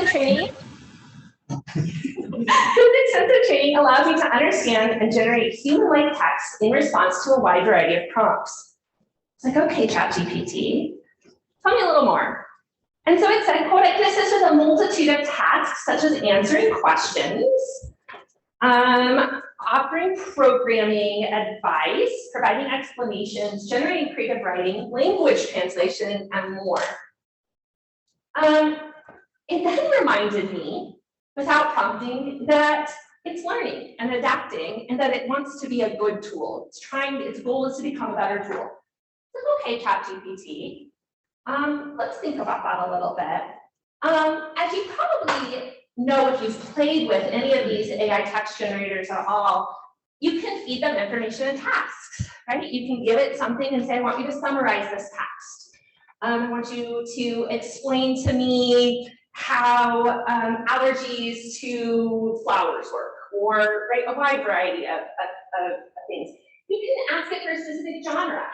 training this extensive training allows me to understand and generate human-like text in response to a wide variety of prompts. It's like, okay, ChatGPT, tell me a little more. And so it said, quote, I can assist with a multitude of tasks, such as answering questions, offering programming advice, providing explanations, generating creative writing, language translation, and more. It then reminded me, without prompting, that it's learning and adapting, and that it wants to be a good tool. Its goal is to become a better tool. So, okay, ChatGPT. Let's think about that a little bit. As you probably know, if you've played with any of these AI text generators at all, you can feed them information and tasks, right? You can give it something and say, I want you to summarize this text. I want you to explain to me how allergies to flowers work, or right, a wide variety of things. You can ask it for a specific genre.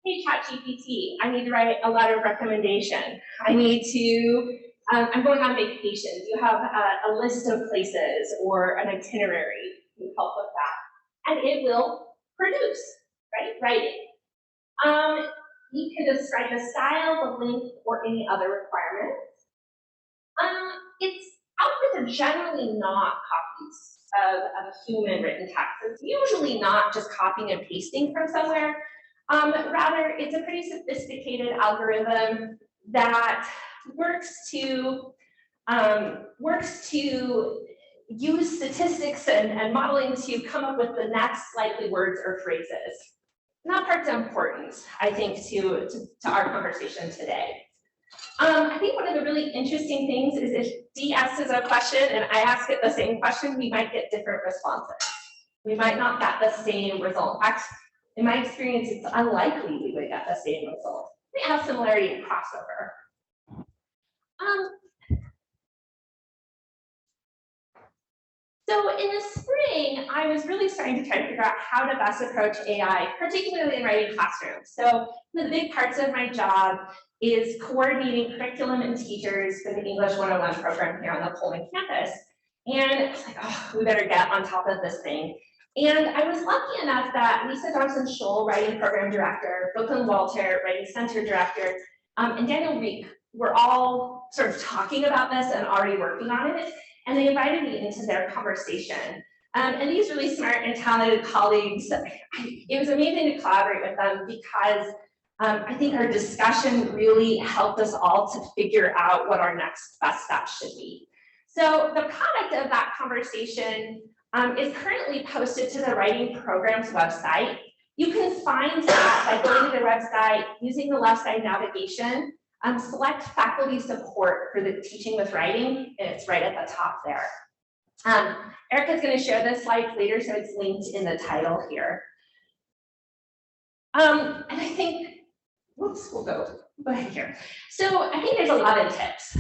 Hey, ChatGPT, I need to write a letter of recommendation. I need to, I'm going on vacation. Do you have a list of places or an itinerary? You can help with that. And it will produce, right, writing. You can describe the style, the length, or any other requirements. Its outputs are generally not copies of human written text. It's usually not just copying and pasting from somewhere. Rather, it's a pretty sophisticated algorithm that works to use statistics and modeling to come up with the next likely words or phrases. And that part's important, I think, to our conversation today. I think one of the really interesting things is if D asks a question and I ask it the same question, we might get different responses. We might not get the same result. In fact, in my experience, it's unlikely we would get the same result. We have similarity and crossover. So in the spring, I was really starting to try to figure out how to best approach AI, particularly in writing classrooms. So one of the big parts of my job is coordinating curriculum and teachers for the English 101 program here on the Pullman campus. And I was like, oh, we better get on top of this thing. And I was lucky enough that Lisa Johnson-Scholl, writing program director, Brooklyn Walter, writing center director, and Daniel Reek were all sort of talking about this and already working on it. And they invited me into their conversation. And these really smart and talented colleagues, it was amazing to collaborate with them because I think our discussion really helped us all to figure out what our next best steps should be. So the product of that conversation is currently posted to the writing program's website. You can find that by going to their website, using the left side navigation, select faculty support for the teaching with writing, and it's right at the top there. Erica's going to share the slides later, so it's linked in the title here. And I think, whoops, we'll go ahead here. So I think there's a lot of tips.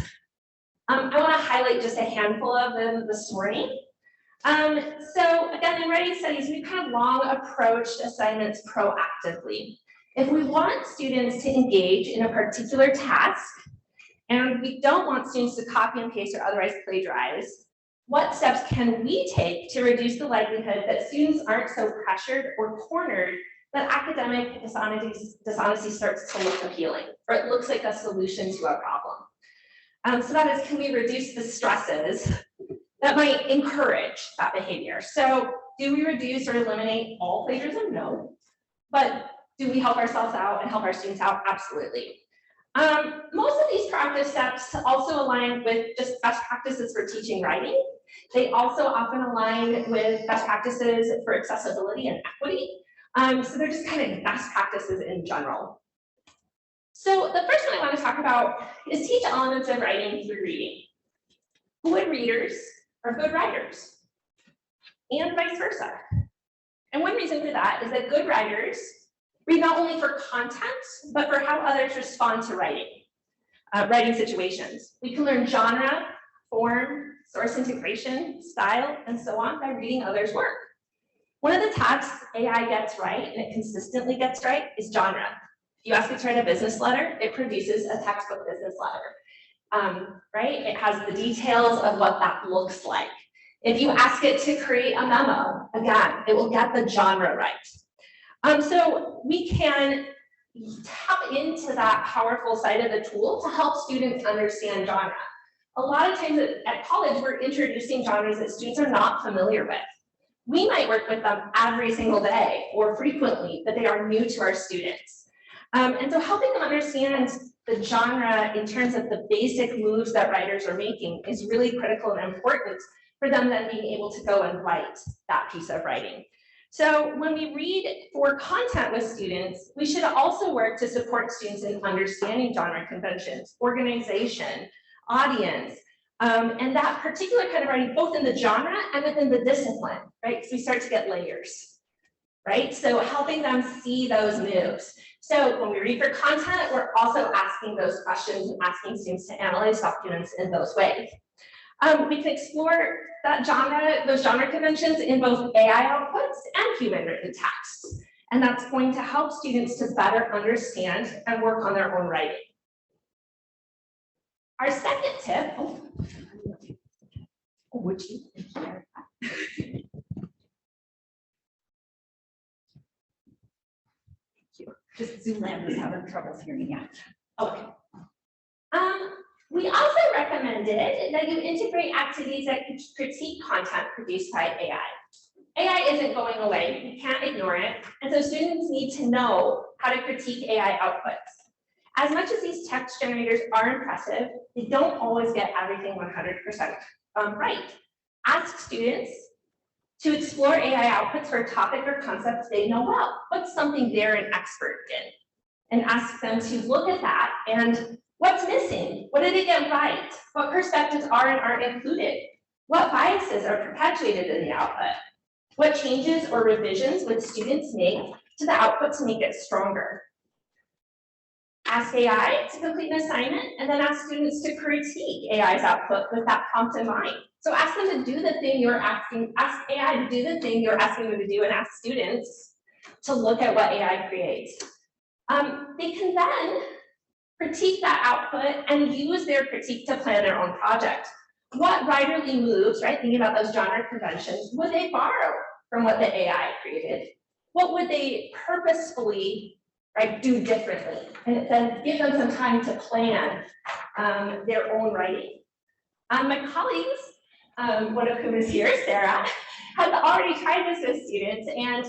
I want to highlight just a handful of them this morning. So again, in writing studies, we've kind of long approached assignments proactively. If we want students to engage in a particular task, and we don't want students to copy and paste or otherwise plagiarize, what steps can we take to reduce the likelihood that students aren't so pressured or cornered that academic dishonesty starts to look appealing, or it looks like a solution to a problem? So that is, can we reduce the stresses that might encourage that behavior? So do we reduce or eliminate all plagiarism? No. But do we help ourselves out and help our students out? Absolutely. Most of these proactive steps also align with just best practices for teaching writing. They also often align with best practices for accessibility and equity. So they're just kind of best practices in general. So the first one I want to talk about is teach elements of writing through reading. Good readers are good writers, and vice versa. And one reason for that is that good writers read not only for content, but for how others respond to writing situations. We can learn genre, form, source integration, style, and so on by reading others' work. One of the tasks AI gets right, and it consistently gets right, is genre. If you ask it to write a business letter, it produces a textbook business letter. right? It has the details of what that looks like. If you ask it to create a memo, again, it will get the genre right. So we can tap into that powerful side of the tool to help students understand genre. A lot of times at college, we're introducing genres that students are not familiar with. We might work with them every single day or frequently, but they are new to our students. And so helping them understand the genre in terms of the basic moves that writers are making is really critical and important for them then being able to go and write that piece of writing. So when we read for content with students, we should also work to support students in understanding genre conventions, organization, audience, and that particular kind of writing, both in the genre and within the discipline, right? Because we start to get layers, right? So helping them see those moves. So when we read for content, we're also asking those questions and asking students to analyze documents in those ways. We can explore that genre, those genre conventions in both AI outputs and human written texts. And that's going to help students to better understand and work on their own writing. Our second tip, would you share that? Just Zoom land was having trouble hearing you. Okay. We also recommended that you integrate activities that critique content produced by AI. AI isn't going away, you can't ignore it, and so students need to know how to critique AI outputs. As much as these text generators are impressive, they don't always get everything 100% right. Ask students to explore AI outputs for a topic or concepts they know well. What's something they're an expert in? And ask them to look at that and what's missing? What did they get right? What perspectives are and aren't included? What biases are perpetuated in the output? What changes or revisions would students make to the output to make it stronger? Ask AI to complete an assignment and then ask students to critique AI's output with that prompt in mind. So ask them to do the thing you're asking, ask AI to do the thing you're asking them to do, and ask students to look at what AI creates. They can then critique that output and use their critique to plan their own project. What writerly moves, right, thinking about those genre conventions, would they borrow from what the AI created? What would they purposefully, right, do differently? And then give them some time to plan their own writing. My colleagues, one of whom is here, Sarah, has already tried this with students, and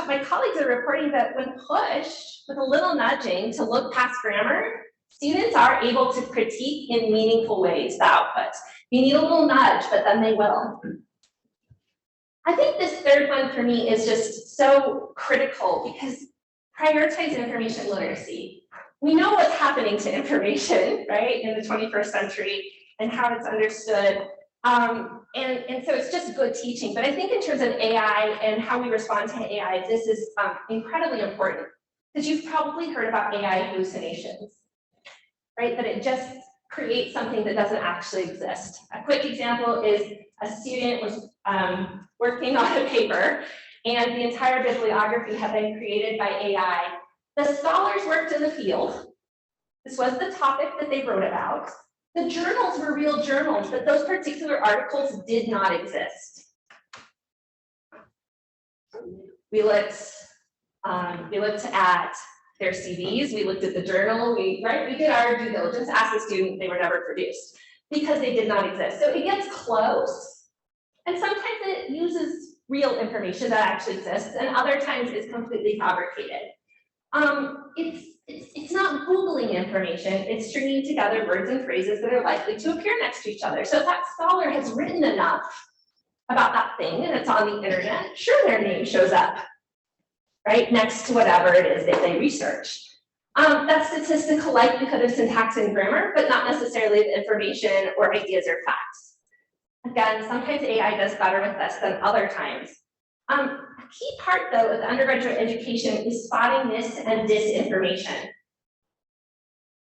my colleagues are reporting that when pushed with a little nudging to look past grammar, students are able to critique in meaningful ways the output. You need a little nudge, but then they will. I think this third one for me is just so critical because prioritize information literacy. We know what's happening to information, right, in the 21st century and how it's understood. And so it's just good teaching. But I think in terms of AI and how we respond to AI, this is incredibly important because you've probably heard about AI hallucinations, right? That it just creates something that doesn't actually exist. A quick example is a student was working on a paper and the entire bibliography had been created by AI. The scholars worked in the field. This was the topic that they wrote about. The journals were real journals, but those particular articles did not exist. We looked at their CVs, we looked at the journal, we did our due diligence, asked the student, they were never produced because they did not exist. So it gets close, and sometimes it uses real information that actually exists, and other times it's completely fabricated. It's not Googling information, it's stringing together words and phrases that are likely to appear next to each other. So if that scholar has written enough about that thing and it's on the internet, sure, their name shows up, right, next to whatever it is that they researched. That's statistical likelihood of syntax and grammar, but not necessarily the information or ideas or facts. Again, sometimes AI does better with this than other times. A key part, though, of the undergraduate education is spotting mis and disinformation.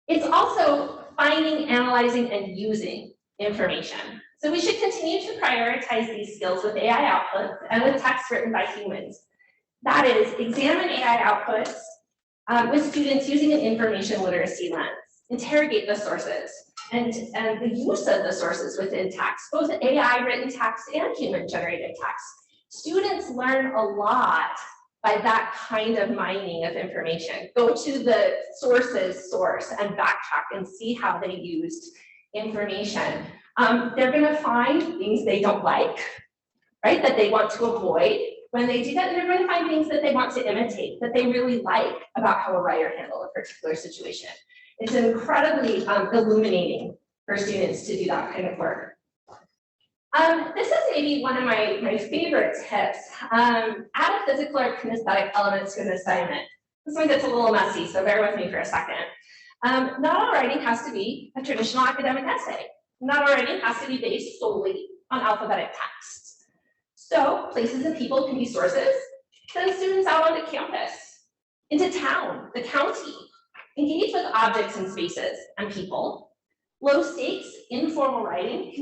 It's also finding, analyzing, and using information. So we should continue to prioritize these skills with AI outputs and with text written by humans. That is, examine AI outputs with students using an information literacy lens. Interrogate the sources. and the use of the sources within text, both AI written text and human generated text. Students learn a lot by that kind of mining of information. Go to the source's source and backtrack and see how they used information. They're gonna find things they don't like, right, that they want to avoid when they do that, and they're going to find things that they want to imitate, that they really like about how a writer handled a particular situation. It's incredibly illuminating for students to do that kind of work. This is maybe one of my favorite tips. Add a physical or kinesthetic element to an assignment. This one gets a little messy, so bear with me for a second. Not all writing has to be a traditional academic essay. Not all writing has to be based solely on alphabetic text. So places and people can be sources. Send students out onto campus, into town, the county. Engage with objects and spaces and people. Low stakes, informal writing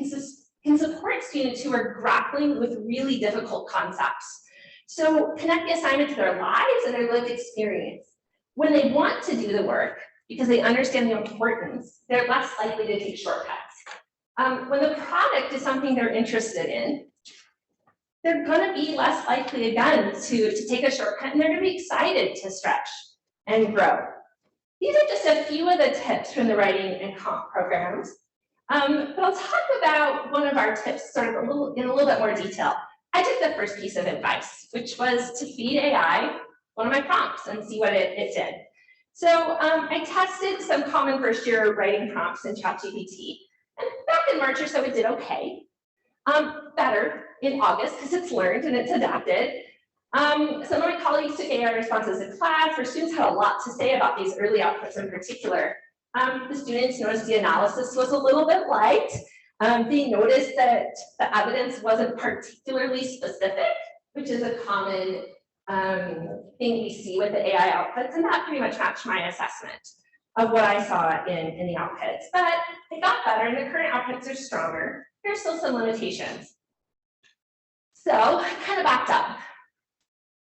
can support students who are grappling with really difficult concepts. So connect the assignment to their lives and their lived experience. When they want to do the work, because they understand the importance, they're less likely to take shortcuts. When the product is something they're interested in, they're gonna be less likely again to take a shortcut, and they're gonna be excited to stretch and grow. These are just a few of the tips from the writing and comp programs. But I'll talk about one of our tips sort of in a little bit more detail. I took the first piece of advice, which was to feed AI one of my prompts and see what it did. So I tested some common first year writing prompts in ChatGPT, and back in March or so it did okay. Better in August because it's learned and it's adapted. Some of my colleagues took AI responses in class where students had a lot to say about these early outputs in particular. The students noticed the analysis was a little bit light. They noticed that the evidence wasn't particularly specific, which is a common thing we see with the AI outputs, and that pretty much matched my assessment of what I saw in the outputs. But they got better, and the current outputs are stronger. There's still some limitations. So I kind of backed up.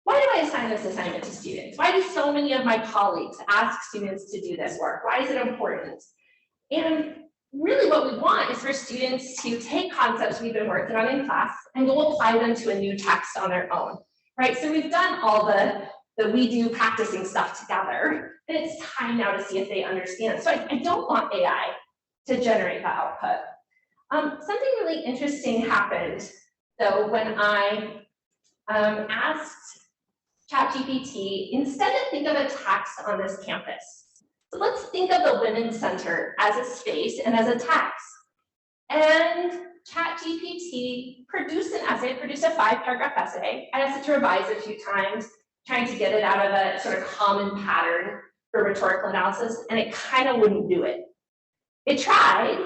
Why do I assign this assignment to students? Why do so many of my colleagues ask students to do this work? Why is it important? And really what we want is for students to take concepts we've been working on in class and go apply them to a new text on their own, right? So we've done all the we do practicing stuff together, and it's time now to see if they understand. So I don't want AI to generate the output. Something really interesting happened though when I asked ChatGPT, instead of think of a text on this campus, so let's think of the Women's Center as a space and as a text. And ChatGPT produced an essay, produced a 5-paragraph essay. I asked it to revise a few times, trying to get it out of a sort of common pattern for rhetorical analysis, and it kind of wouldn't do it. It tried,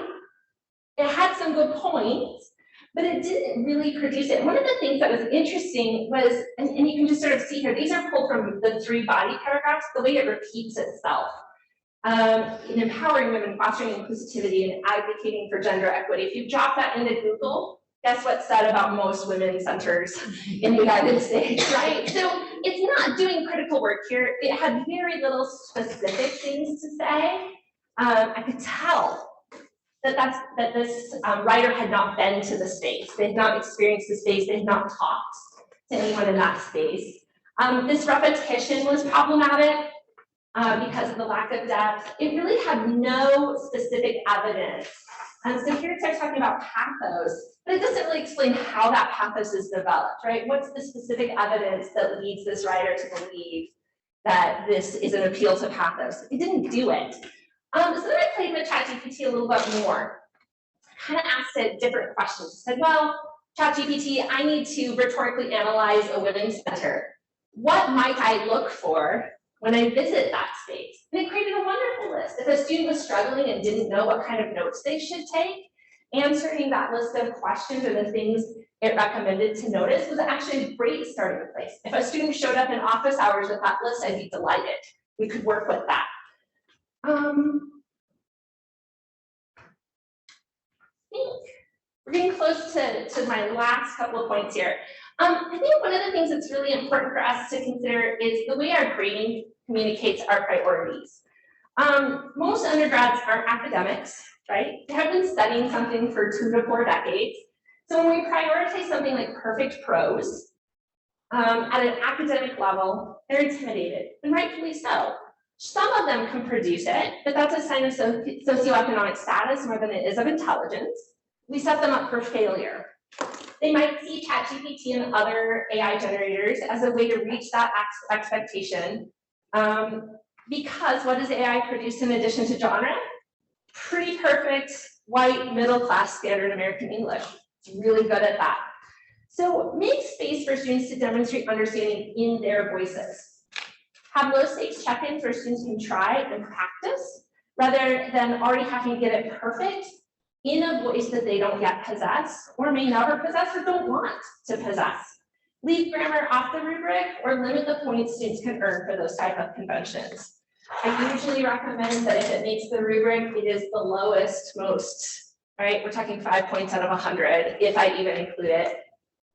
it had some good points, but it didn't really produce it. And one of the things that was interesting was, and you can just sort of see here, these are pulled from the 3 body paragraphs, the way it repeats itself. In empowering women, fostering inclusivity, and advocating for gender equity. If you drop that into Google, guess what's said about most women's centers in the United States, right? So it's not doing critical work here. It had very little specific things to say. I could tell that this writer had not been to the space. They had not experienced the space. They had not talked to anyone in that space. This repetition was problematic because of the lack of depth. It really had no specific evidence. So here it starts talking about pathos, but it doesn't really explain how that pathos is developed, right? What's the specific evidence that leads this writer to believe that this is an appeal to pathos? It didn't do it. So then I played with ChatGPT a little bit more. Kind of asked it different questions. I said, well, ChatGPT, I need to rhetorically analyze a women's center. What might I look for when I visit that space? And it created a wonderful list. If a student was struggling and didn't know what kind of notes they should take, answering that list of questions or the things it recommended to notice was actually a great starting place. If a student showed up in office hours with that list, I'd be delighted. We could work with that. I think we're getting close to my last couple of points here. I think one of the things that's really important for us to consider is the way our grading communicates our priorities. Most undergrads are academics, right? They have been studying something for 2 to 4 decades. So when we prioritize something like perfect prose at an academic level, they're intimidated, and rightfully so. Some of them can produce it, but that's a sign of socioeconomic status more than it is of intelligence. We set them up for failure. They might see ChatGPT and other AI generators as a way to reach that expectation, because what does AI produce in addition to genre? Pretty perfect, white, middle-class standard American English. It's really good at that. So make space for students to demonstrate understanding in their voices. Have low stakes check-ins where students can try and practice, rather than already having to get it perfect in a voice that they don't yet possess, or may never possess, or don't want to possess. Leave grammar off the rubric, or limit the points students can earn for those type of conventions. I usually recommend that if it makes the rubric, it is the lowest, most, right? We're talking 5 points out of 100, if I even include it.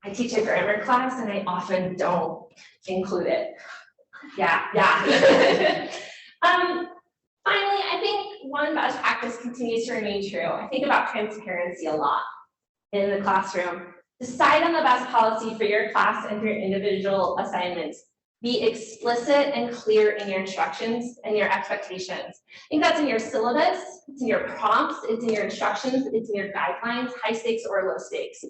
I teach a grammar class and I often don't include it. Yeah. Finally, I think one best practice continues to remain true. I think about transparency a lot in the classroom. Decide on the best policy for your class and for your individual assignments. Be explicit and clear in your instructions and your expectations. I think that's in your syllabus, it's in your prompts, it's in your instructions, it's in your guidelines, high stakes or low stakes.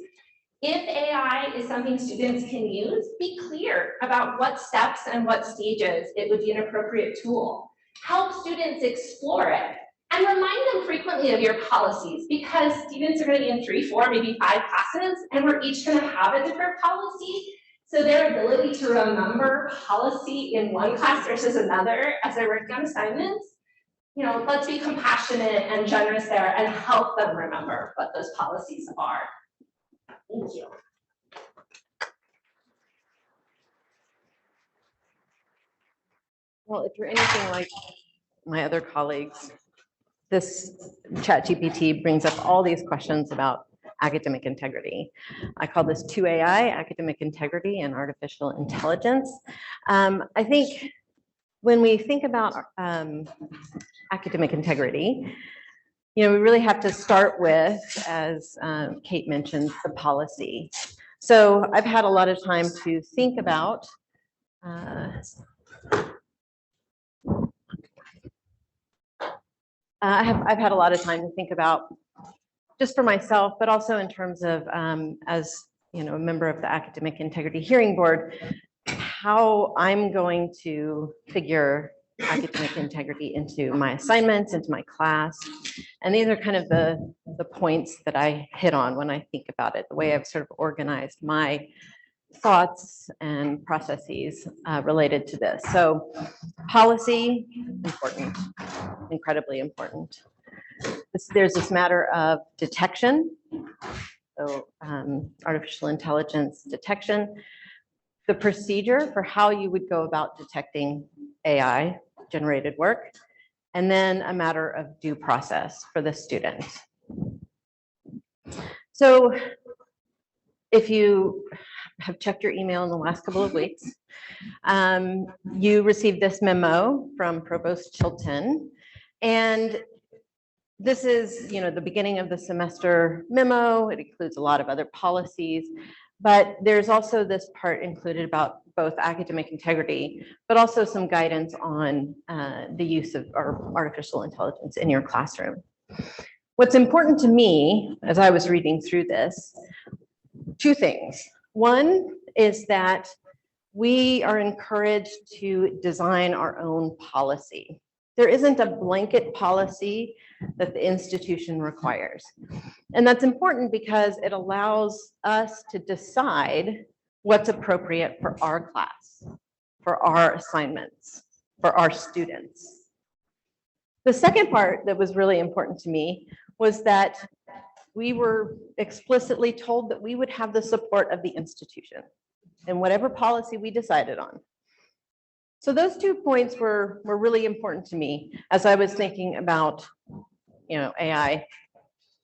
If AI is something students can use, be clear about what steps and what stages it would be an appropriate tool. Help students explore it, and remind them frequently of your policies, because students are going to be in 3, 4, maybe 5 classes, and we're each going to have a different policy. So their ability to remember policy in one class versus another as they're working on assignments, let's be compassionate and generous there and help them remember what those policies are. Thank you. Well, if you're anything like my other colleagues, this ChatGPT brings up all these questions about academic integrity. I call this 2AI, academic integrity and artificial intelligence. I think when we think about academic integrity, we really have to start with, as Kate mentioned, the policy. So I've had a lot of time to think about I've had a lot of time to think about, just for myself, but also in terms of, as a member of the Academic Integrity Hearing Board, how I'm going to figure academic integrity into my assignments, into my class. And these are kind of the points that I hit on when I think about it, the way I've sort of organized my thoughts and processes related to this. So policy, important, incredibly important. There's this matter of detection, so artificial intelligence detection, the procedure for how you would go about detecting AI generated work, and then a matter of due process for the student. So if you have checked your email in the last couple of weeks, you received this memo from Provost Chilton, and this is, the beginning of the semester memo. It includes a lot of other policies, but there's also this part included about both academic integrity, but also some guidance on the use of artificial intelligence in your classroom. What's important to me as I was reading through this, 2 things. One is that we are encouraged to design our own policy. There isn't a blanket policy that the institution requires. And that's important because it allows us to decide what's appropriate for our class, for our assignments, for our students. The second part that was really important to me was that we were explicitly told that we would have the support of the institution in whatever policy we decided on. So those 2 points were really important to me as I was thinking about, AI,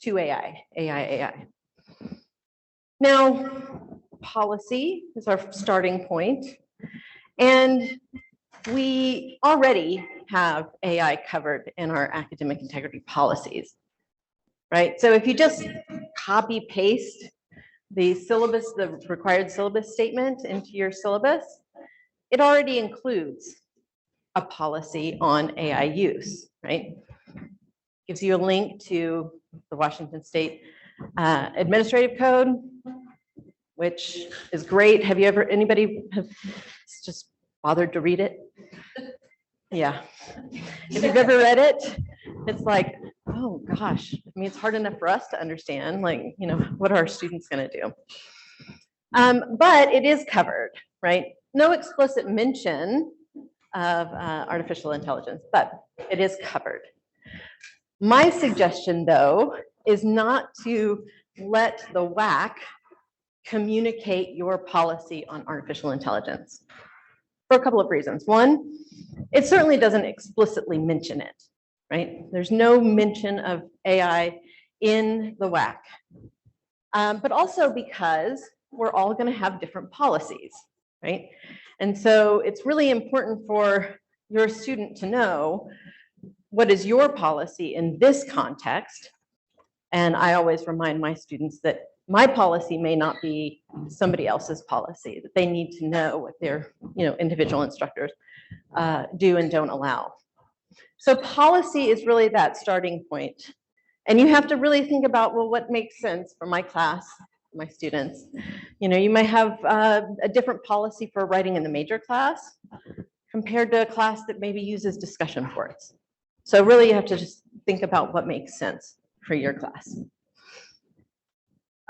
2AI, AI. Now, policy is our starting point, and we already have AI covered in our academic integrity policies. right? So if you just copy paste the syllabus, the required syllabus statement into your syllabus, it already includes a policy on AI use, right? Gives you a link to the Washington State Administrative Code, which is great. Have you ever, anybody have just bothered to read it? Yeah. If you've ever read it, it's like, oh gosh, I mean, it's hard enough for us to understand, like, you know, what are our students going to do? But it is covered, right? No explicit mention of artificial intelligence, but it is covered. My suggestion, though, is not to let the WAC communicate your policy on artificial intelligence for a couple of reasons. One, it certainly doesn't explicitly mention it, right? There's no mention of AI in the WAC, but also because we're all going to have different policies, right? And so it's really important for your student to know what is your policy in this context. And I always remind my students that my policy may not be somebody else's policy, that they need to know what their, you know, individual instructors do and don't allow. So policy is really that starting point. And you have to really think about, well, what makes sense for my class, my students. You know, you might have a different policy for writing in the major class compared to a class that maybe uses discussion boards. So really you have to just think about what makes sense for your class.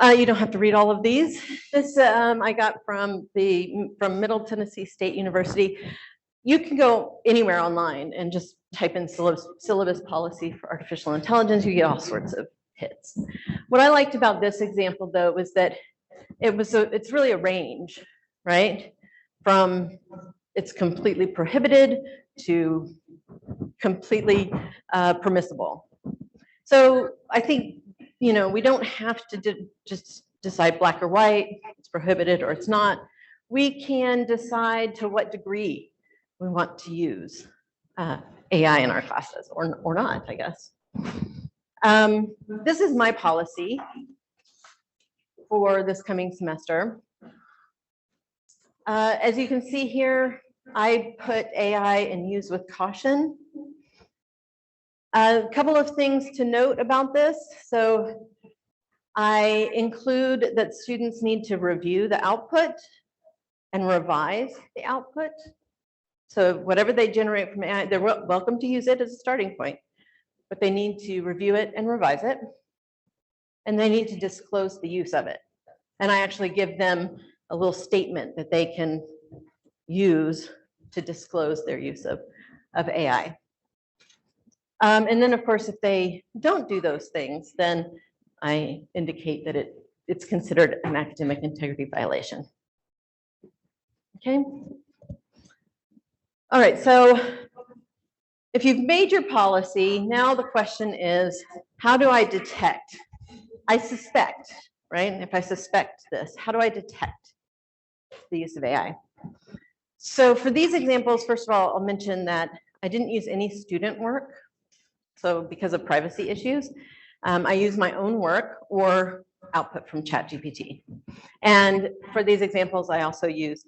You don't have to read all of these. This I got from Middle Tennessee State University. You can go anywhere online and just type in syllabus policy for artificial intelligence. You get all sorts of hits. What I liked about this example, though, was that it's really a range, right? From it's completely prohibited to completely permissible. So I think, you know, we don't have to just decide black or white, it's prohibited or it's not. We can decide to what degree we want to use AI in our classes or not, I guess. This is my policy for this coming semester. As you can see here, I put AI and use with caution. A couple of things to note about this. So I include that students need to review the output and revise the output. So whatever they generate from AI, they're welcome to use it as a starting point, but they need to review it and revise it. And they need to disclose the use of it. And I actually give them a little statement that they can use to disclose their use of AI. And then, of course, if they don't do those things, then I indicate that it's considered an academic integrity violation. Okay. All right, so if you've made your policy, now the question is, how do I detect? I suspect, right? If I suspect this, how do I detect the use of AI? So for these examples, first of all, I'll mention that I didn't use any student work. So because of privacy issues, I use my own work or output from ChatGPT. And for these examples, I also use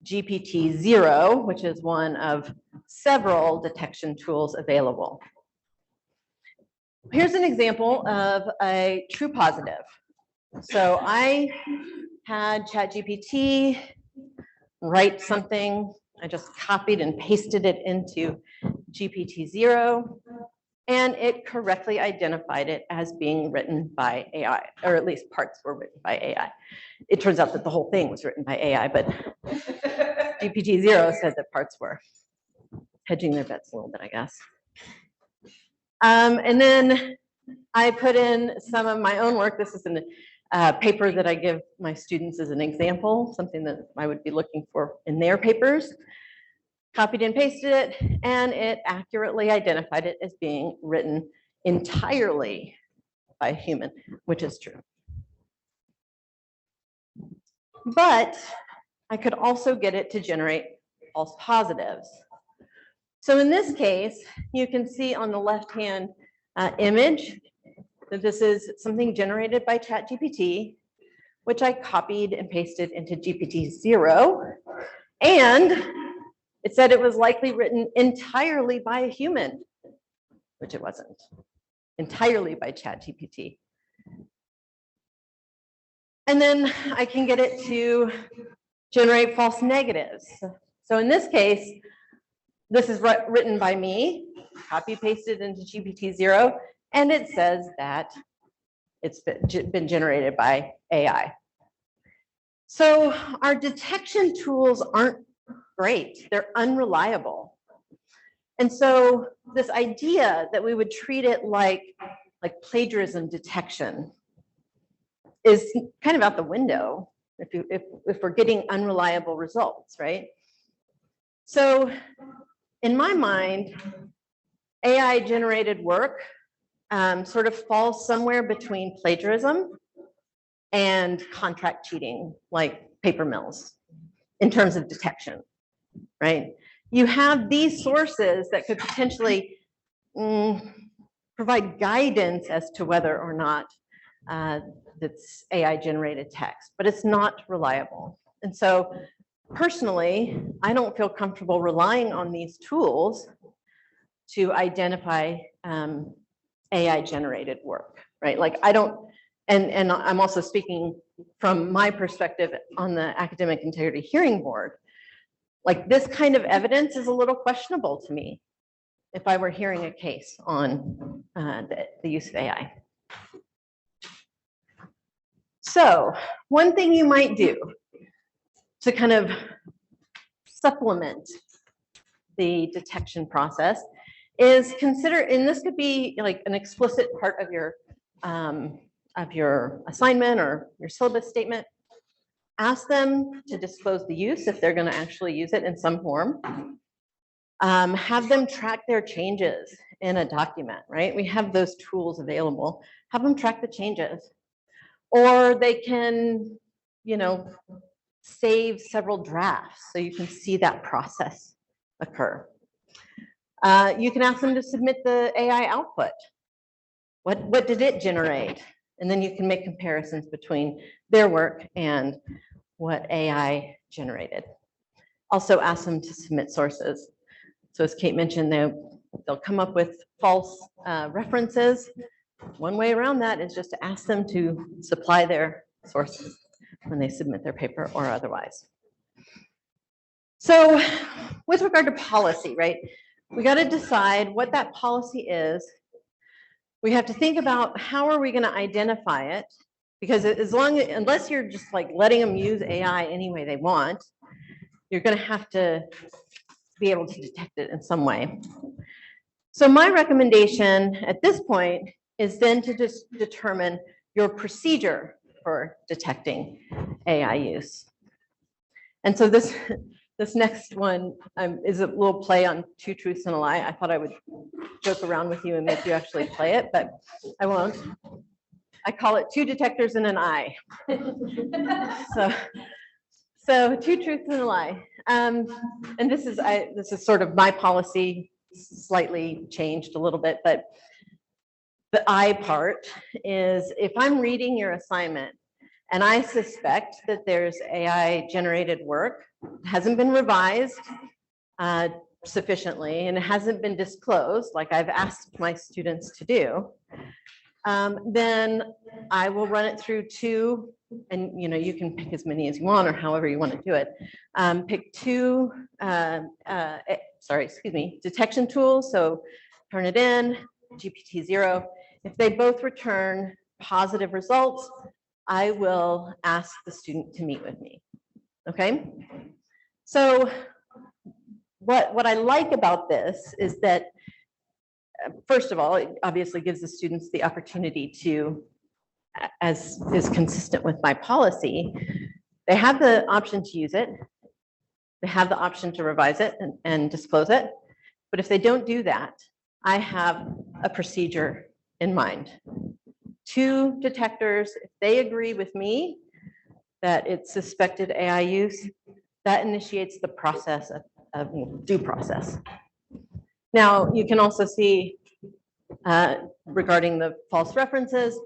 GPT-0, which is one of several detection tools available. Here's an example of a true positive. So I had ChatGPT write something. I just copied and pasted it into GPT-0, and it correctly identified it as being written by AI, or at least parts were written by AI. It turns out that the whole thing was written by AI, but GPT-0 said that parts were hedging their bets a little bit, I guess. And then I put in some of my own work. This is a paper that I give my students as an example, something that I would be looking for in their papers. Copied and pasted it, and it accurately identified it as being written entirely by a human, which is true. But I could also get it to generate false positives. So in this case, you can see on the left-hand image, that this is something generated by ChatGPT, which I copied and pasted into GPT-0. And it said it was likely written entirely by a human, which it wasn't, entirely by ChatGPT. And then I can get it to generate false negatives. So in this case, this is written by me, copy pasted into GPT-0, and it says that it's been generated by AI. So our detection tools aren't great, they're unreliable. And so this idea that we would treat it like plagiarism detection is kind of out the window if we're getting unreliable results, right? So in my mind, AI generated work sort of falls somewhere between plagiarism and contract cheating, like paper mills, in terms of detection, right? You have these sources that could potentially provide guidance as to whether or not it's AI generated text, but it's not reliable. And so personally, I don't feel comfortable relying on these tools to identify AI generated work, right? Like I don't, and I'm also speaking from my perspective on the Academic Integrity Hearing Board. Like this kind of evidence is a little questionable to me if I were hearing a case on the use of AI. So one thing you might do to kind of supplement the detection process is consider, and this could be like an explicit part of your assignment or your syllabus statement. Ask them to disclose the use if they're going to actually use it in some form. Have them track their changes in a document, right? We have those tools available. Have them track the changes. Or they can, save several drafts so you can see that process occur. You can ask them to submit the AI output. What did it generate? And then you can make comparisons between their work and what AI generated. Also ask them to submit sources. So as Kate mentioned, they'll come up with false references. One way around that is just to ask them to supply their sources when they submit their paper or otherwise. So with regard to policy, right? We got to decide what that policy is. We have to think about how are we going to identify it, because unless you're just like letting them use AI any way they want, you're going to have to be able to detect it in some way. So my recommendation at this point is then to just determine your procedure for detecting AI use. And so this next one is a little play on Two Truths and a Lie. I thought I would joke around with you and make you actually play it, but I won't. I call it Two Detectors and an Eye. So Two Truths and a Lie. And this is sort of my policy, slightly changed a little bit, but the I part is if I'm reading your assignment and I suspect that there's AI generated work, hasn't been revised sufficiently and it hasn't been disclosed like I've asked my students to do, then I will run it through two, and you can pick as many as you want or however you want to do it. Pick two, detection tools. So turn it in, GPT-0. If they both return positive results, I will ask the student to meet with me. Okay? So what I like about this is that, first of all, it obviously gives the students the opportunity to, as is consistent with my policy, they have the option to use it. They have the option to revise it and disclose it. But if they don't do that, I have a procedure in mind. Two detectors, if they agree with me that it's suspected AI use, that initiates the process of due process. Now, you can also see regarding the false references.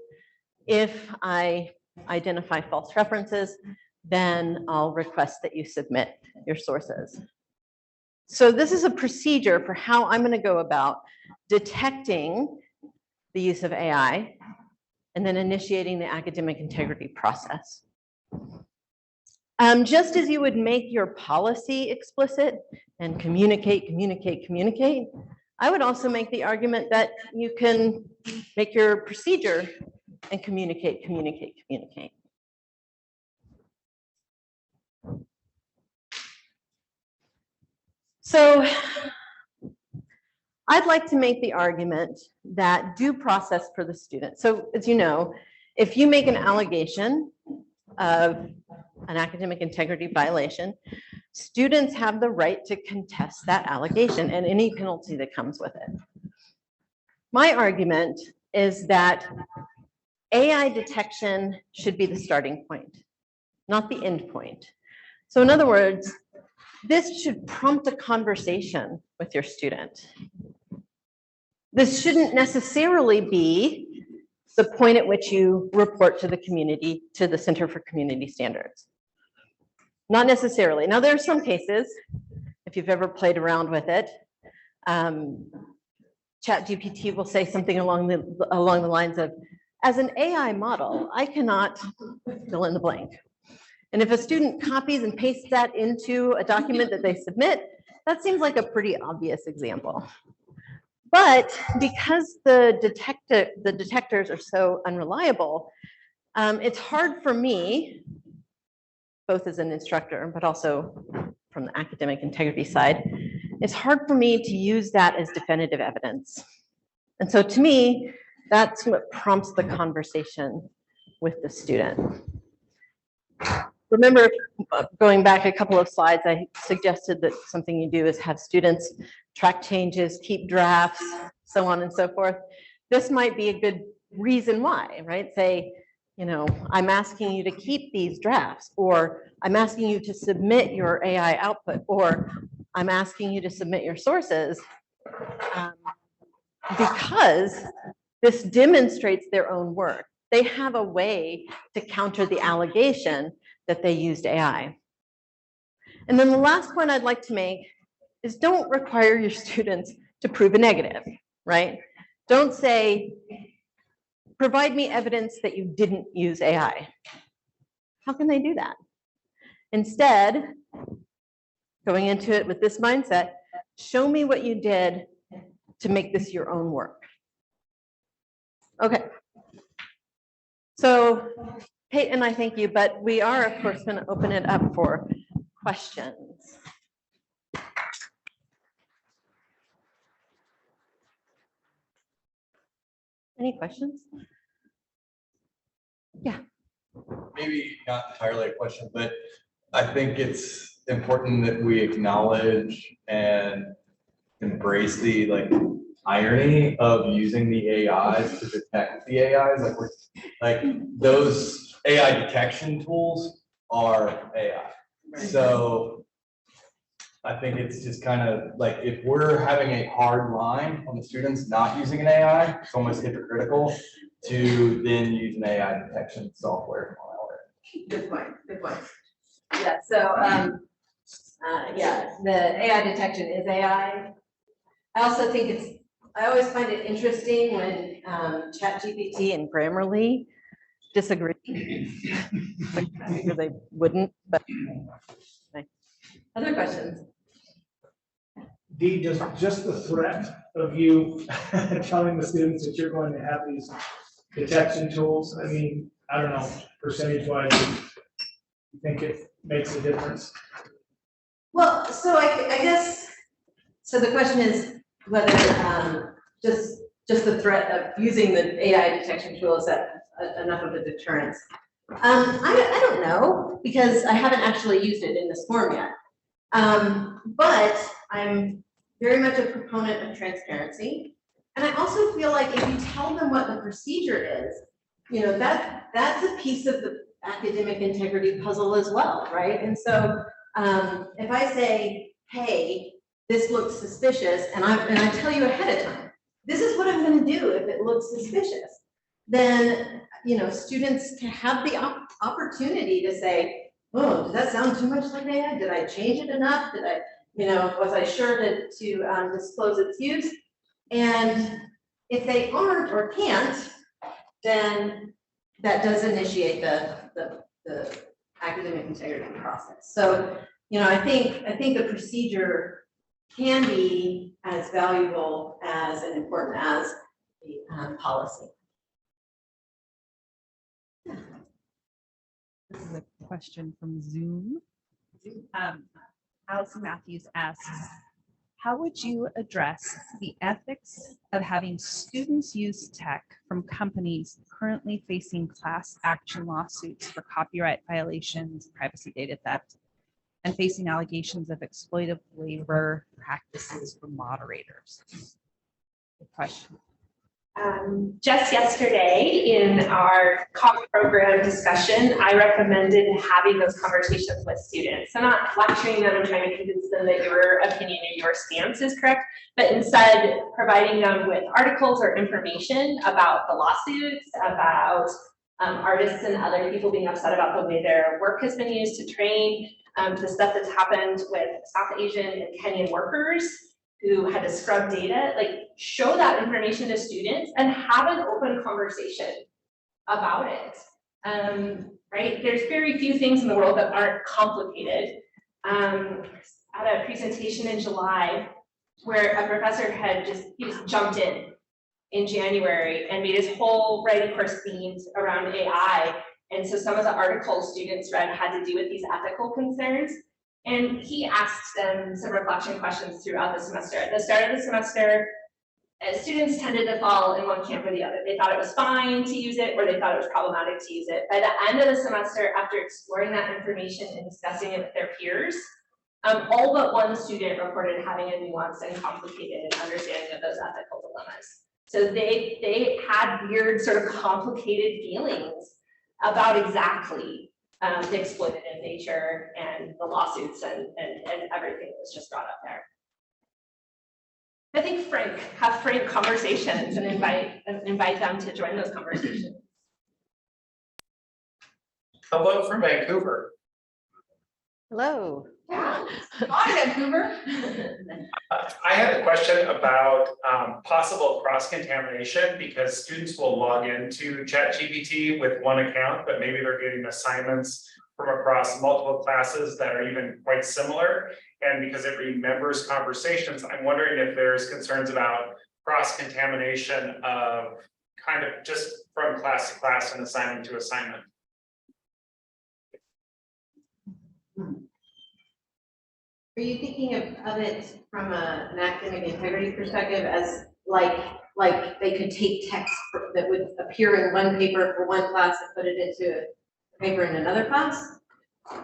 If I identify false references, then I'll request that you submit your sources. So this is a procedure for how I'm going to go about detecting the use of AI and then initiating the academic integrity process. Just as you would make your policy explicit and communicate, I would also make the argument that you can make your procedure and communicate. So I'd like to make the argument that due process for the student. So as you know, if you make an allegation of an academic integrity violation, students have the right to contest that allegation and any penalty that comes with it. My argument is that AI detection should be the starting point, not the end point. So in other words, this should prompt a conversation with your student. This shouldn't necessarily be the point at which you report to the community, to the Center for Community Standards. Not necessarily. Now, there are some cases, if you've ever played around with it, ChatGPT will say something along the lines of, as an AI model, I cannot fill in the blank. And if a student copies and pastes that into a document that they submit, that seems like a pretty obvious example. But because the detectors are so unreliable, it's hard for me, both as an instructor, but also from the academic integrity side, it's hard for me to use that as definitive evidence. And so to me, that's what prompts the conversation with the student. Remember, going back a couple of slides, I suggested that something you do is have students track changes, keep drafts, so on and so forth. This might be a good reason why, right? Say, you know, I'm asking you to keep these drafts, or I'm asking you to submit your AI output, or I'm asking you to submit your sources, because this demonstrates their own work. They have a way to counter the allegation that they used AI. And then the last point I'd like to make is don't require your students to prove a negative, right? Don't say, provide me evidence that you didn't use AI. How can they do that? Instead, going into it with this mindset, show me what you did to make this your own work. Okay. So Kate and I thank you, but we are, of course, going to open it up for questions. Any questions? Yeah. Maybe not entirely a question, but I think it's important that we acknowledge and embrace the irony of using the AIs to detect the AIs. Like those AI detection tools are AI. So I think it's just kind of like, if we're having a hard line on the students not using an AI, it's almost hypocritical to then use an AI detection software on our end. Good point, good point. Yeah, so, yeah, the AI detection is AI. I also think I always find it interesting when ChatGPT and Grammarly disagree. They wouldn't, but okay. Other questions? Dee, just the threat of you telling the students that you're going to have these detection tools, I mean, I don't know, percentage-wise, you think it makes a difference? Well, so I guess, so the question is whether just the threat of using the AI detection tool, is that enough of a deterrence? I don't know, because I haven't actually used it in this form yet. But I'm very much a proponent of transparency. And I also feel like if you tell them what the procedure is, you know, that's a piece of the academic integrity puzzle as well, right? And so if I say, hey, this looks suspicious, and I tell you ahead of time, this is what I'm gonna do if it looks suspicious. Then, students can have the opportunity to say, oh, does that sound too much like AI? Did I change it enough? Did I, was I sure to disclose its use? And if they aren't or can't, then that does initiate the academic integrity process. So, I think the procedure can be as valuable as and important as the policy. This is a question from Zoom. Allison Matthews asks, how would you address the ethics of having students use tech from companies currently facing class action lawsuits for copyright violations, privacy data theft, and facing allegations of exploitative labor practices from moderators? Good question. Just yesterday in our COP program discussion, I recommended having those conversations with students. So not lecturing them and trying to convince them that your opinion or your stance is correct, but instead providing them with articles or information about the lawsuits, about artists and other people being upset about the way their work has been used to train, the stuff that's happened with South Asian and Kenyan workers who had to scrub data, like show that information to students and have an open conversation about it. Right? There's very few things in the world that aren't complicated. At a presentation in July where a professor he just jumped in January and made his whole writing course themed around AI. And so some of the articles students read had to do with these ethical concerns. And he asked them some reflection questions throughout the semester. At the start of the semester, students tended to fall in one camp or the other. They thought it was fine to use it, or they thought it was problematic to use it. By the end of the semester, after exploring that information and discussing it with their peers, all but one student reported having a nuanced and complicated understanding of those ethical dilemmas. So they had weird, sort of complicated feelings about exactly the exploitative nature and the lawsuits and everything that was just brought up there. I think have frank conversations and invite them to join those conversations. Hello from Vancouver. Hello. Yeah. Hi, Vancouver. I had a question about possible cross-contamination because students will log into ChatGPT with one account, but maybe they're getting assignments from across multiple classes that are even quite similar. And because it remembers conversations, I'm wondering if there's concerns about cross-contamination of kind of just from class to class and assignment to assignment. Are you thinking of it from an academic integrity perspective as like they could take text that would appear in one paper for one class and put it into a paper in another class?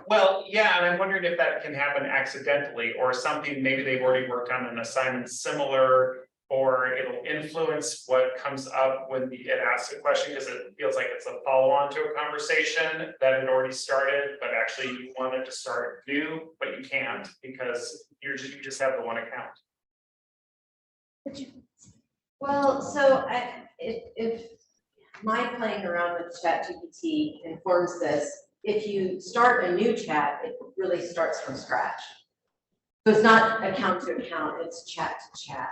Well, yeah, and I'm wondering if that can happen accidentally or something, maybe they've already worked on an assignment similar, or it'll influence what comes up when it asks a question because it feels like it's a follow-on to a conversation that had already started, but actually you wanted to start new, but you can't because you just have the one account. Well, so if my playing around with ChatGPT informs this, if you start a new chat, it really starts from scratch. So it's not account to account, it's chat to chat.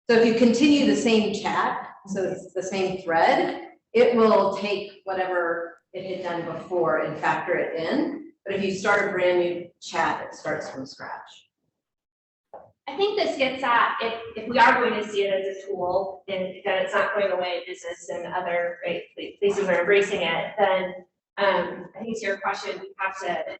So if you continue the same chat, so it's the same thread, it will take whatever it had done before and factor it in. But if you start a brand new chat, it starts from scratch. I think this gets at, if we are going to see it as a tool, and that it's not going away, business and other places are embracing it, then I think to your question, we have to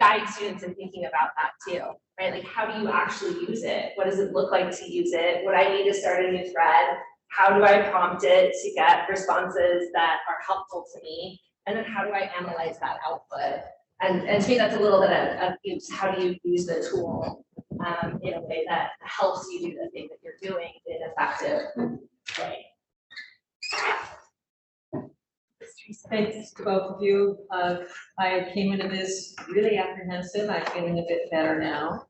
guide students in thinking about that too, right? Like, how do you actually use it? What does it look like to use it? Would I need to start a new thread? How do I prompt it to get responses that are helpful to me? And then how do I analyze that output? And to me, that's a little bit of use. How do you use the tool in a way that helps you do the thing that you're doing in an effective way? Thanks to both of you. I came into this really apprehensive. I'm feeling a bit better now.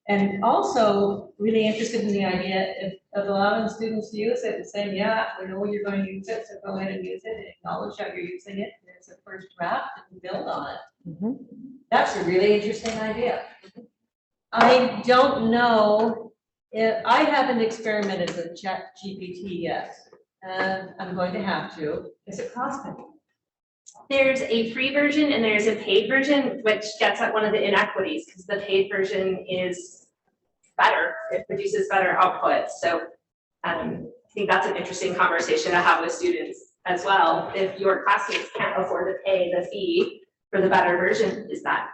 And also really interested in the idea of allowing students to use it and saying, yeah, we know you're going to use it, so go ahead and use it and acknowledge how you're using it. There's a first draft and build on it. Mhm. That's a really interesting idea. I don't know if, I haven't experimented with ChatGPT yet, and I'm going to have to. Is it costing? There's a free version and there's a paid version, which gets at one of the inequities because the paid version is better. It produces better outputs. So I think that's an interesting conversation to have with students as well. If your classmates can't afford to pay the fee for the better version, is that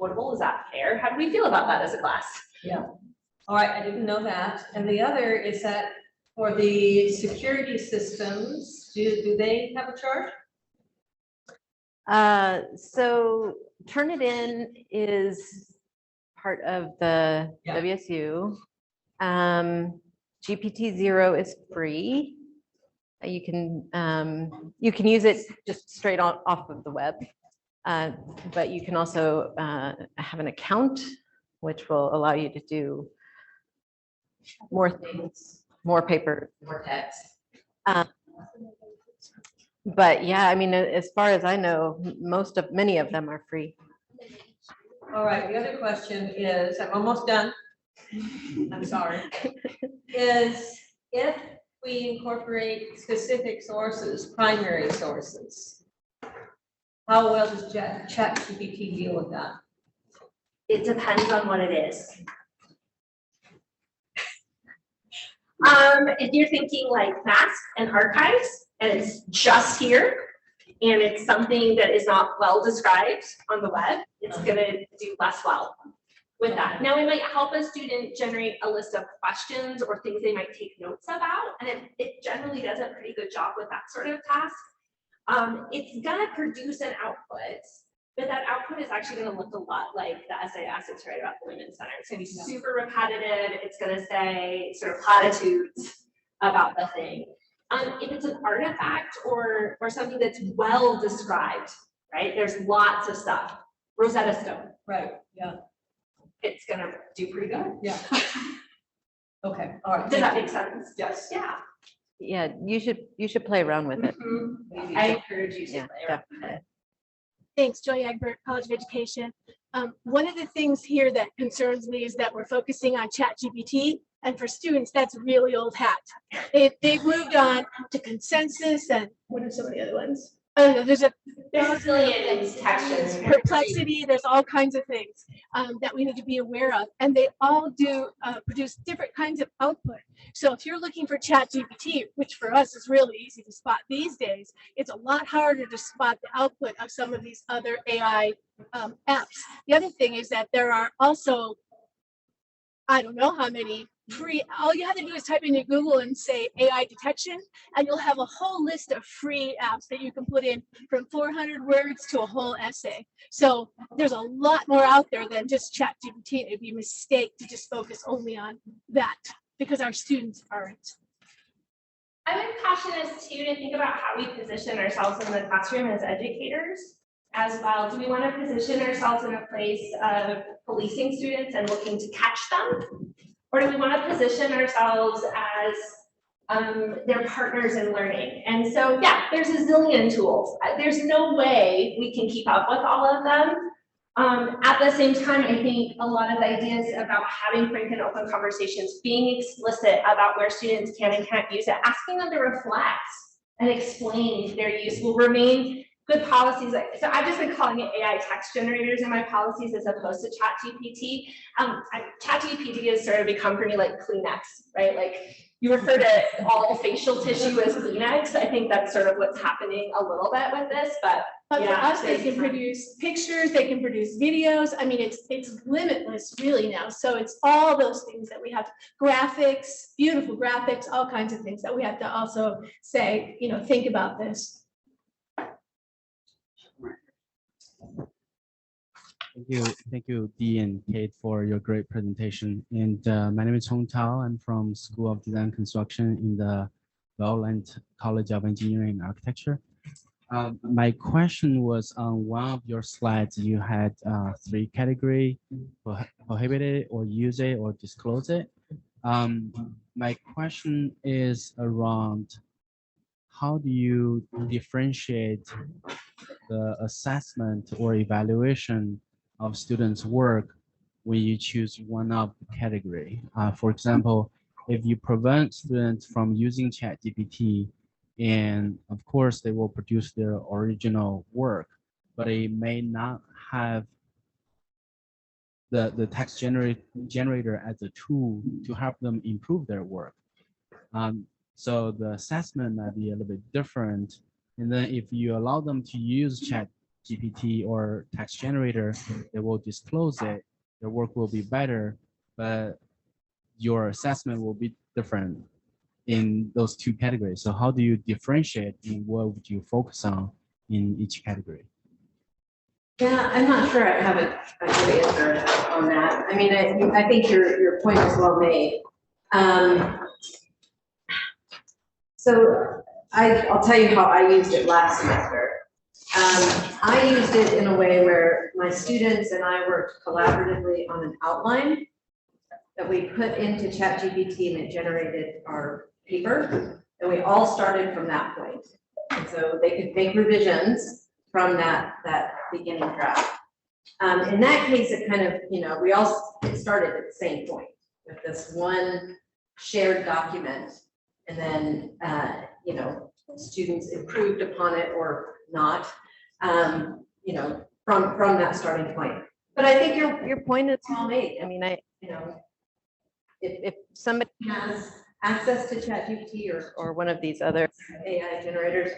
affordable? Is that fair? How do we feel about that as a class? Yeah. All right, I didn't know that. And the other is that for the security systems, do they have a charge? So Turnitin is part of the Yeah. WSU. GPT-0 is free. You can use it just straight off of the web. But you can also have an account, which will allow you to do more things, more paper, more text. But yeah, I mean, as far as I know, many of them are free. All right, the other question is, I'm almost done. I'm sorry. Is if we incorporate specific sources, primary sources, how well does ChatGPT deal with that? It depends on what it is. If you're thinking like maps and archives, and it's just here, and it's something that is not well described on the web, it's gonna do less well with that. Now, it might help a student generate a list of questions or things they might take notes about, and it generally does a pretty good job with that sort of task. It's gonna produce an output, but that output is actually gonna look a lot like the essay Assets right about the Women's Center. It's gonna be super repetitive. It's gonna say sort of platitudes about the thing. If it's an artifact or something that's well described, right? There's lots of stuff. Rosetta Stone. Right, yeah. It's gonna do pretty good. Yeah. Okay, all right. Does that make sense? Yes. Yeah. Yeah, you should play around with it. Mhm. I encourage you to Yeah, play around with it. Thanks, Joy Egbert, College of Education. One of the things here that concerns me is that we're focusing on ChatGPT, and for students, that's really old hat. They've moved on to consensus and what are some of the other ones? I don't know, there's Resilient textures. Perplexity, there's all kinds of things that we need to be aware of, and they all do produce different kinds of output. So if you're looking for ChatGPT, which for us is really easy to spot these days, it's a lot harder to spot the output of some of these other AI apps. The other thing is that there are also, I don't know how many free, all you have to do is type into Google and say AI detection, and you'll have a whole list of free apps that you can put in from 400 words to a whole essay. So there's a lot more out there than just ChatGPT. It'd be a mistake to just focus only on that because our students aren't. I would caution us too to think about how we position ourselves in the classroom as educators as well. Do we want to position ourselves in a place of policing students and looking to catch them? Or do we want to position ourselves as their partners in learning? And so, yeah, there's a zillion tools. There's no way we can keep up with all of them. At the same time, I think a lot of the ideas about having frank and open conversations, being explicit about where students can and can't use it, asking them to reflect and explain their use will remain good policies. So I've just been calling it AI text generators in my policies as opposed to ChatGPT. ChatGPT has sort of become for me like Kleenex, right? Like you refer to all facial tissue as Kleenex. I think that's sort of what's happening a little bit with this, but But yeah, for us, they can produce pictures, they can produce videos. I mean, it's limitless really now. So it's all those things that we have, graphics, beautiful graphics, all kinds of things that we have to also say, you know, think about this. Thank you, Dee and Kate, for your great presentation. And my name is Hong Tao. I'm from School of Design and Construction in the Welland College of Engineering and Architecture. My question was on one of your slides, you had 3 category, prohibit it or use it or disclose it. My question is around how do you differentiate the assessment or evaluation of students' work when you choose one of the category? For example, if you prevent students from using ChatGPT, and of course they will produce their original work, but it may not have the text generator as a tool to help them improve their work. So the assessment might be a little bit different. And then if you allow them to use ChatGPT or text generator, they will disclose it. Their work will be better, but your assessment will be different in those 2 categories. So how do you differentiate and what would you focus on in each category? Yeah, I'm not sure I have a good answer on that. I mean, I think your point is well made. So I'll tell you how I used it last semester. I used it in a way where my students and I worked collaboratively on an outline that we put into ChatGPT, and it generated our paper. And we all started from that point. And so they could make revisions from that beginning draft. In that case, it kind of, we all started at the same point with this one shared document. And then, students improved upon it or not, from that starting point. But I think your point is well made. I mean, if somebody has access to ChatGPT or one of these other AI generators,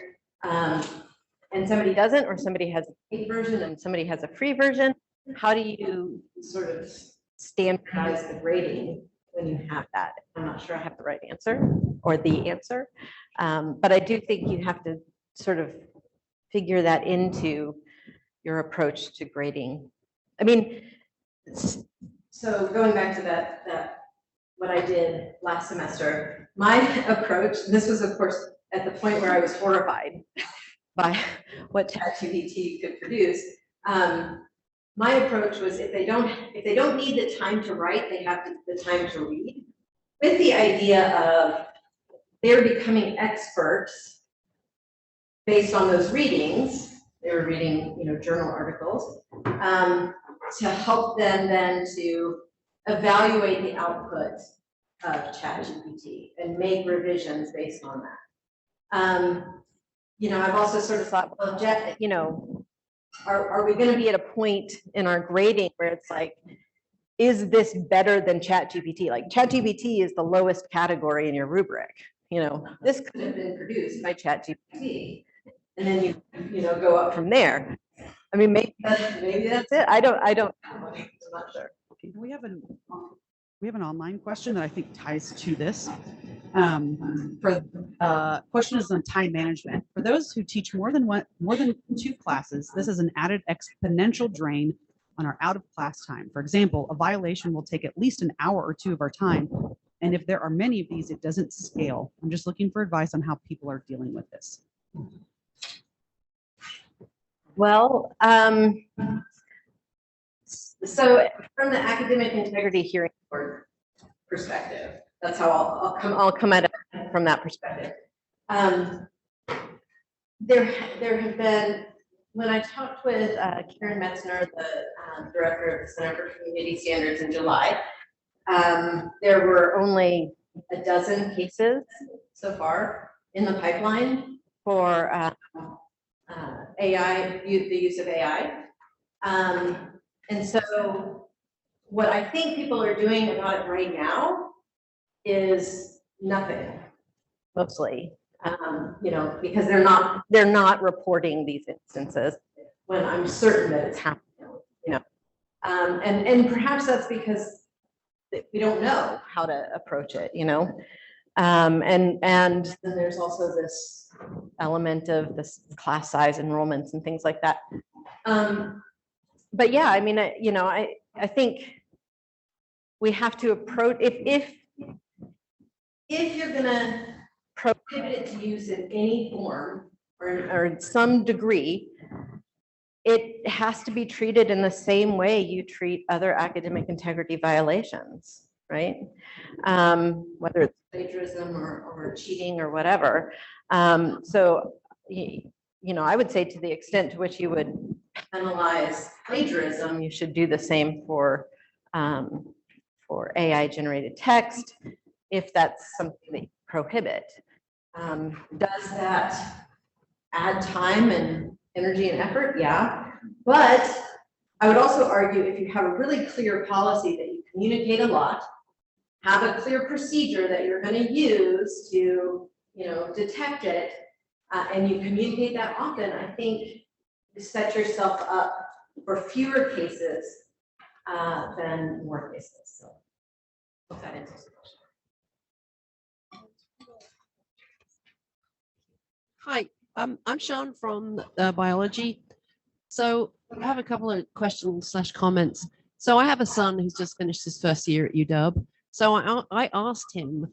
and somebody doesn't, or somebody has a paid version and somebody has a free version, how do you sort of standardize the grading when you have that? I'm not sure I have the right answer or the answer, but I do think you have to sort of figure that into your approach to grading. I mean, so going back to that what I did last semester, my approach, this was of course at the point where I was horrified by what ChatGPT could produce. My approach was if they don't need the time to write, they have the time to read, with the idea of they're becoming experts based on those readings. They were reading, journal articles, to help them then to evaluate the output of ChatGPT and make revisions based on that. I've also sort of thought, well, are we going to be at a point in our grading where it's like, is this better than ChatGPT? Like ChatGPT is the lowest category in your rubric. This could have been produced by ChatGPT, and then you go up from there. I mean, maybe that's it. I don't. I'm not sure. We have an online question that I think ties to this. Question is on time management. For those who teach more than 2 classes, this is an added exponential drain on our out of class time. For example, a violation will take at least an hour or 2 of our time. And if there are many of these, it doesn't scale. I'm just looking for advice on how people are dealing with this. Well, so from the academic integrity hearing board perspective, that's how I'll come at it from that perspective. There have been, when I talked with Karen Metzner, the director of the Center for Community Standards in July, there were only a dozen cases so far in the pipeline for AI, the use of AI. And so what I think people are doing about it right now is nothing, mostly, because they're not reporting these instances when I'm certain that it's happening, and perhaps that's because we don't know how to approach it, and then there's also this element of this class size enrollments and things like that. But yeah, I mean, I think we have to approach, if you're gonna prohibit it to use in any form or some degree, it has to be treated in the same way you treat other academic integrity violations, right? Whether it's plagiarism or cheating or whatever. So, I would say to the extent to which you would penalize plagiarism, you should do the same for AI generated text, if that's something that you prohibit. Does that add time and energy and effort? Yeah. But I would also argue if you have a really clear policy that you communicate a lot, have a clear procedure that you're going to use to, detect it, and you communicate that often, I think you set yourself up for fewer cases than more cases. So, hope that answers the question. Hi, I'm Sean from biology. So I have a couple of questions/comments. So I have a son who's just finished his first year at UW. So I asked him,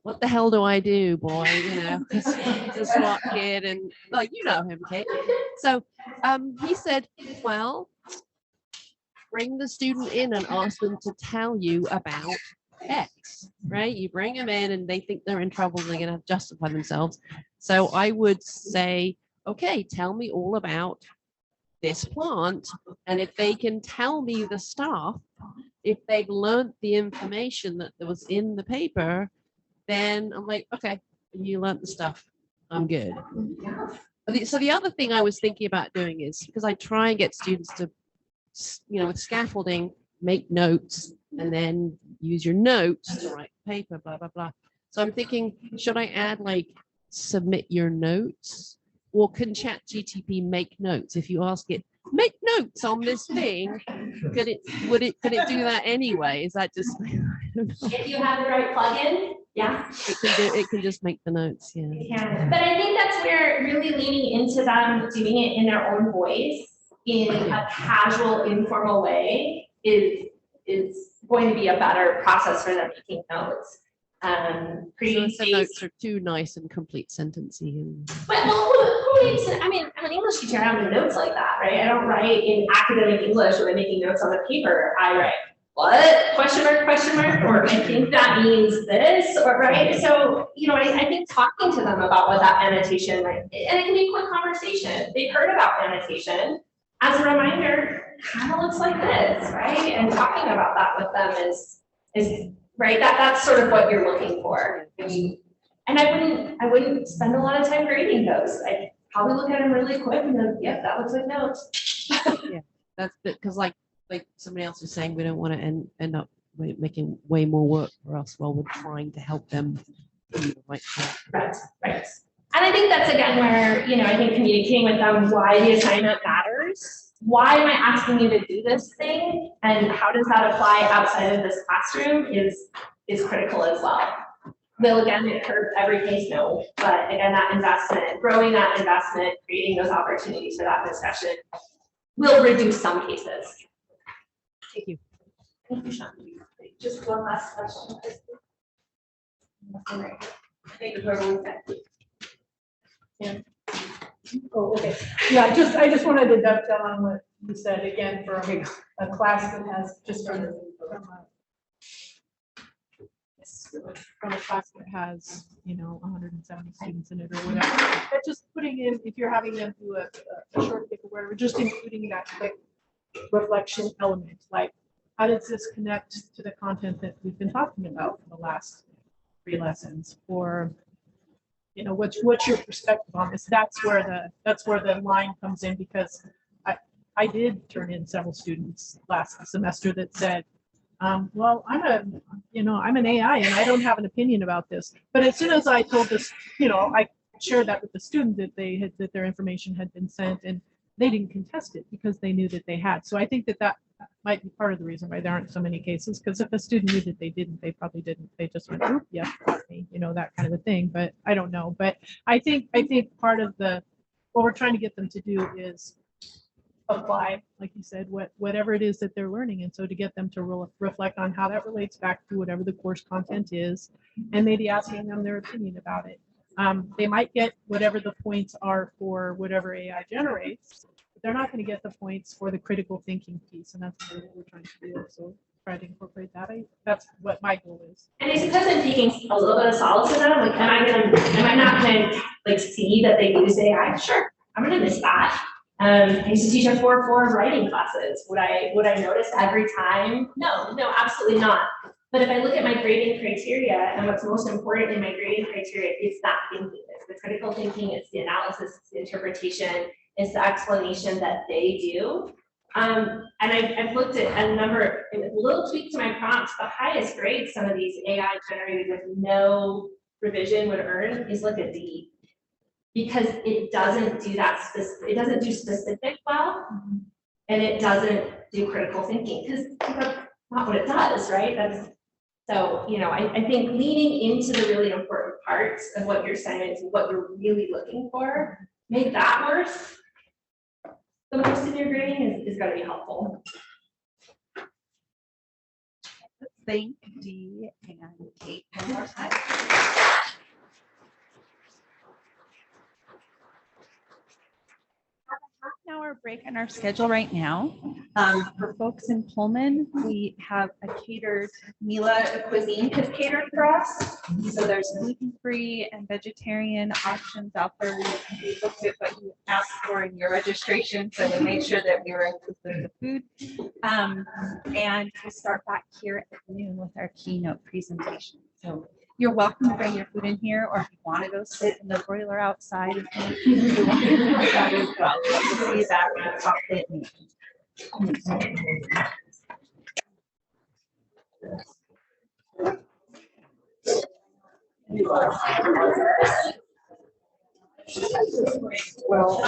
what the hell do I do, boy? Because he's a smart kid and him, Kate. So he said, well, bring the student in and ask them to tell you about X, right? You bring them in and they think they're in trouble, they're going to justify themselves. So I would say, okay, tell me all about this plant. And if they can tell me the stuff, if they've learned the information that was in the paper, then I'm like, okay, you learned the stuff, I'm good. So the other thing I was thinking about doing is, because I try and get students to, with scaffolding, make notes and then use your notes to write paper, blah, blah, blah. So I'm thinking, should I add submit your notes, or can ChatGPT make notes? If you ask it, make notes on this thing, could it do that anyway? Is that just, I don't know. If you have the right plugin, yeah. It can just make the notes, yeah. It can. But I think that's where really leaning into them doing it in their own voice in a casual, informal way is going to be a better process for them making notes. Creating Some notes are too nice and complete sentencing. But who needs to, I'm an English teacher, I have notes like that, right? I don't write in academic English when I'm making notes on the paper. I write, what? Question mark, or I think that means this, or right? So, I think talking to them about what that annotation, and it can be a quick conversation. They've heard about annotation. As a reminder, kind of looks like this, right? And talking about that with them is right. That's sort of what you're looking for. And I wouldn't spend a lot of time grading those. I'd probably look at them really quick and then, yep, that looks like notes. Yeah, that's because like somebody else was saying, we don't want to end up making way more work for us while we're trying to help them. Right. And I think that's again where, I think communicating with them why the assignment matters. Why am I asking you to do this thing? And how does that apply outside of this classroom is critical as well. Will again, it hurt every case, no, but again, that investment, growing that investment, creating those opportunities for that discussion will reduce some cases. Thank you. Thank you, Sean. Just one last question. Thank you for everyone. Yeah. Oh, okay. Yeah, I just wanted to dovetail on what you said again for a class that has just from a class that has 170 students in it or whatever. But just putting in, if you're having them do a short pick or whatever, just including that quick reflection element, like how does this connect to the content that we've been talking about for the last 3 lessons, or what's your perspective on this? That's where the line comes in, because I did turn in several students last semester that said, well, I'm an AI and I don't have an opinion about this. But as soon as I told this, I shared that with the student that their information had been sent, and they didn't contest it because they knew that they had. So I think that might be part of the reason why there aren't so many cases, because if a student knew that they didn't, they probably didn't. They just went, oop, yeah, me, that kind of a thing. But I don't know. But I think part of what we're trying to get them to do is apply, like you said, whatever it is that they're learning. And so to get them to reflect on how that relates back to whatever the course content is, and maybe asking them their opinion about it. They might get whatever the points are for whatever AI generates, but they're not going to get the points for the critical thinking piece, and that's really what we're trying to do. So try to incorporate that. That's what my goal is. And I suppose I'm taking a little bit of solace in that. Like, am I not gonna like see that they use AI? Sure, I'm gonna miss that. I used to teach a 4-4 writing classes. Would I notice every time? No, absolutely not. But if I look at my grading criteria, and what's most important in my grading criteria, it's that thinking. It's the critical thinking, it's the analysis, it's the interpretation, it's the explanation that they do. And I've looked at a number of little tweaks to my prompts. The highest grade some of these AI generated with no revision would earn is like a D, because it doesn't do that it doesn't do specific well, and it doesn't do critical thinking, because that's not what it does, right? So, you know, I think leaning into the really important parts of what your assignment is, what you're really looking for, make that worse the most in your grading is going to be helpful. Thank Dee and Kate one more time. Half-an-hour break in our schedule right now. For folks in Pullman, we have a catered Mila cuisine has catered for us. So there's gluten-free and vegetarian options out there. We looked at what you asked for in your registration, so we made sure that we were inclusive of food. And we'll start back here at noon with our keynote presentation. So you're welcome to bring your food in here, or if you want to go sit in the broiler outside, you're welcome to do that as well. We'll see you back when it's off at noon. Well,